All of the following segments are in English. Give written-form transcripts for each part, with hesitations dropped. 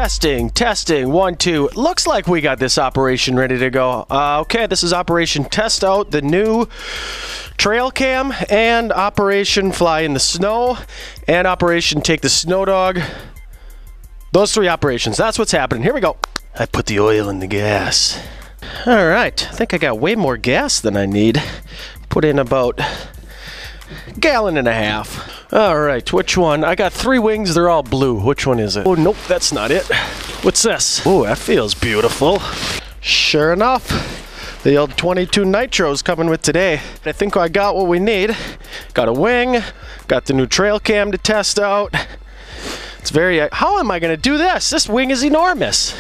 Testing, testing, 1, 2. Looks like we got this operation ready to go. Okay, this is Operation Test Out the new Trail Cam, and Operation Fly in the Snow, and Operation Take the Snow Dog. Those 3 operations, that's what's happening. Here we go. I put the oil in the gas. All right, I think I got way more gas than I need. Put in about a gallon and a half. All right, which one? I got 3 wings, they're all blue. Which one is it? Oh, nope, that's not it. What's this? Oh, that feels beautiful. Sure enough, the old 22 Nitro's coming with today. I think I got what we need. Got a wing, got the new trail cam to test out. It's very, how am I gonna do this? This wing is enormous.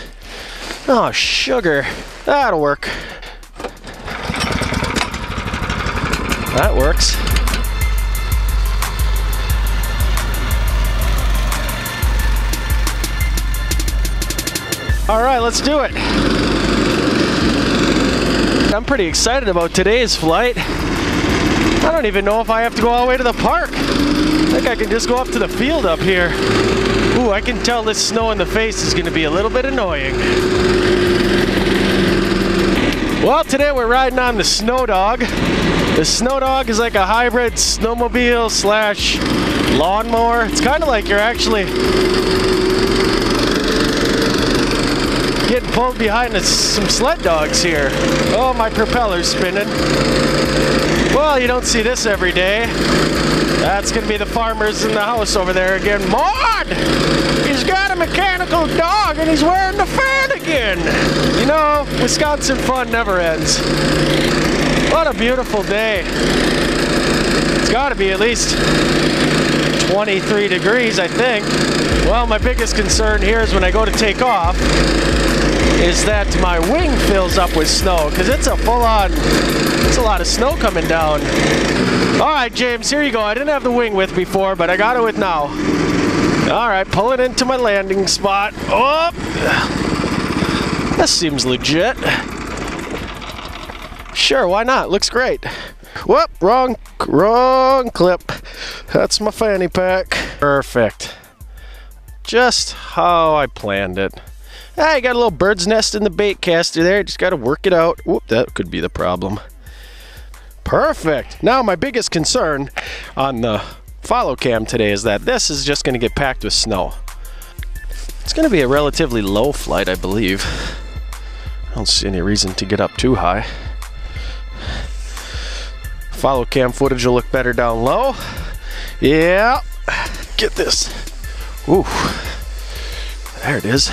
Oh, sugar. That'll work. That works. All right, let's do it. I'm pretty excited about today's flight. I don't even know if I have to go all the way to the park. I think I can just go up to the field up here. Ooh, I can tell this snow in the face is going to be a little bit annoying. Well, today we're riding on the Snow Dog. The Snow Dog is like a hybrid snowmobile slash lawnmower. It's kind of like you're actually getting pulled behind some sled dogs here. Oh, my propeller's spinning. Well, you don't see this every day. That's gonna be the farmers in the house over there again. Maud! He's got a mechanical dog and he's wearing the fan again. You know, Wisconsin fun never ends. What a beautiful day. It's gotta be at least 23 degrees, I think. Well, my biggest concern here is when I go to take off is that my wing fills up with snow, because it's a full-on, it's a lot of snow coming down. All right, James, here you go. I didn't have the wing with before, but I got it with now. All right, pull it into my landing spot. Oh, this seems legit. Sure, why not? Looks great. Whoop, wrong clip. That's my fanny pack. Perfect. Just how I planned it. Hey, got a little bird's nest in the bait caster there. Just got to work it out. Whoop, that could be the problem. Perfect. Now my biggest concern on the follow cam today is that this is just going to get packed with snow. It's going to be a relatively low flight, I believe. I don't see any reason to get up too high. Follow cam footage will look better down low. Yeah. Get this. Ooh. There it is.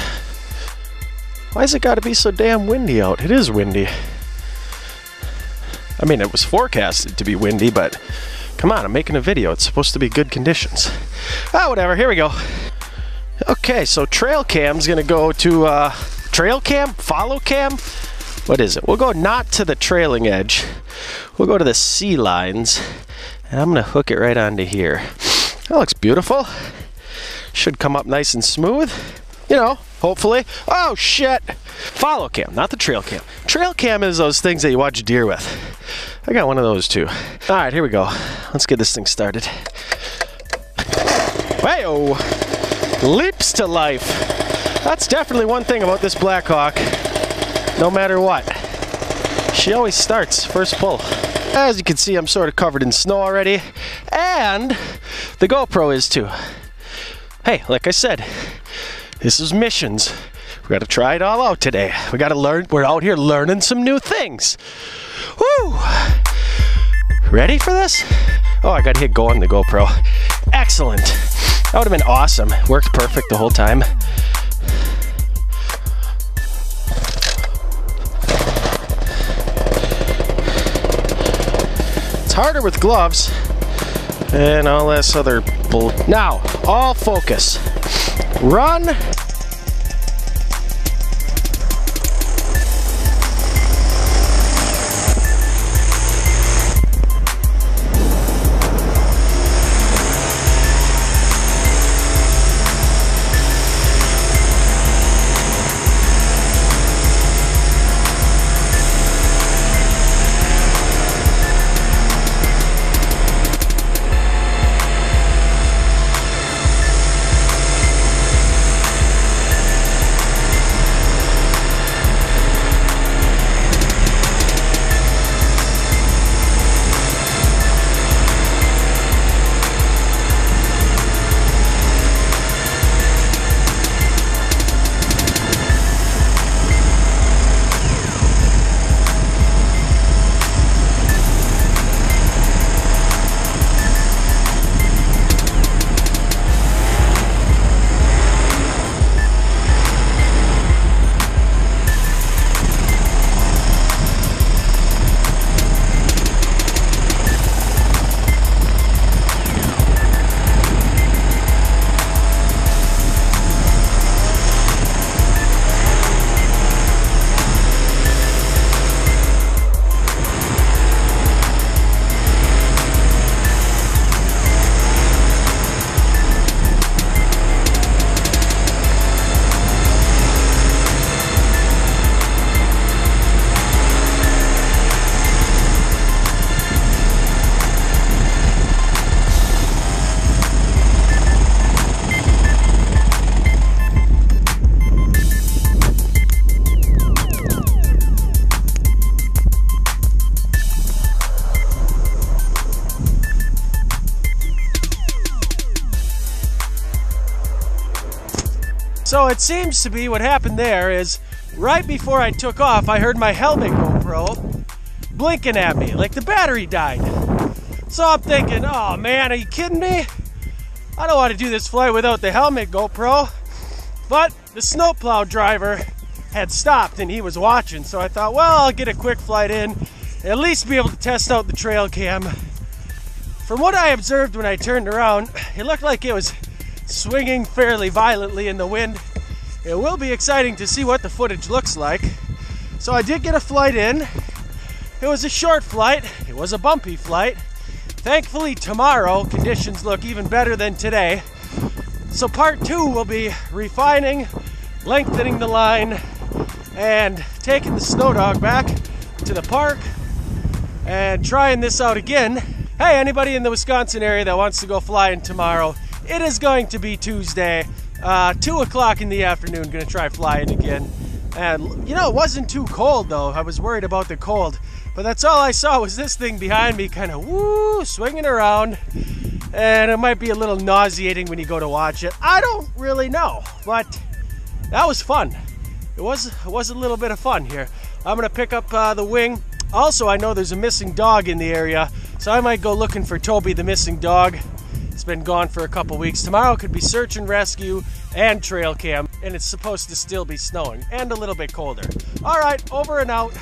Why has it got to be so damn windy out? It is windy. I mean, it was forecasted to be windy, but come on, I'm making a video. It's supposed to be good conditions. Ah, whatever. Here we go. Okay, so trail cam's gonna go to trail cam, follow cam. What is it? We'll go not to the trailing edge. We'll go to the sea lines, and I'm gonna hook it right onto here. That looks beautiful. Should come up nice and smooth. You know, hopefully. Oh, shit. Follow cam, not the trail cam. Trail cam is those things that you watch deer with. I got one of those too. All right, here we go. Let's get this thing started. Hey-oh. Leaps to life. That's definitely one thing about this Black Hawk. No matter what. She always starts first pull. As you can see, I'm sort of covered in snow already. And the GoPro is too. Hey, like I said, this is missions. We gotta try it all out today. We gotta learn. We're out here learning some new things. Woo! Ready for this? Oh, I gotta hit go on the GoPro. Excellent. That would have been awesome. Worked perfect the whole time. It's harder with gloves and all this other bull. Now, all focus. Run. So it seems to be what happened there is right before I took off, I heard my helmet GoPro blinking at me like the battery died. So I'm thinking, oh man, are you kidding me? I don't want to do this flight without the helmet GoPro. But the snowplow driver had stopped and he was watching, so I thought, well, I'll get a quick flight in, at least be able to test out the trail cam. From what I observed when I turned around, it looked like it was swinging fairly violently in the wind. It will be exciting to see what the footage looks like. So I did get a flight in. It was a short flight. It was a bumpy flight. Thankfully tomorrow conditions look even better than today. So part 2 will be refining, lengthening the line, and taking the snow dog back to the park and trying this out again. Hey, anybody in the Wisconsin area that wants to go flying tomorrow, it is going to be Tuesday, 2 o'clock in the afternoon, gonna try flying again. And you know, it wasn't too cold though. I was worried about the cold, but that's all I saw was this thing behind me kind of woo, swinging around. And it might be a little nauseating when you go to watch it. I don't really know, but that was fun. It was a little bit of fun here. I'm gonna pick up the wing. Also, I know there's a missing dog in the area, so I might go looking for Toby the missing dog. It's been gone for a couple weeks. Tomorrow could be search and rescue and trail cam, and it's supposed to still be snowing and a little bit colder. All right, over and out.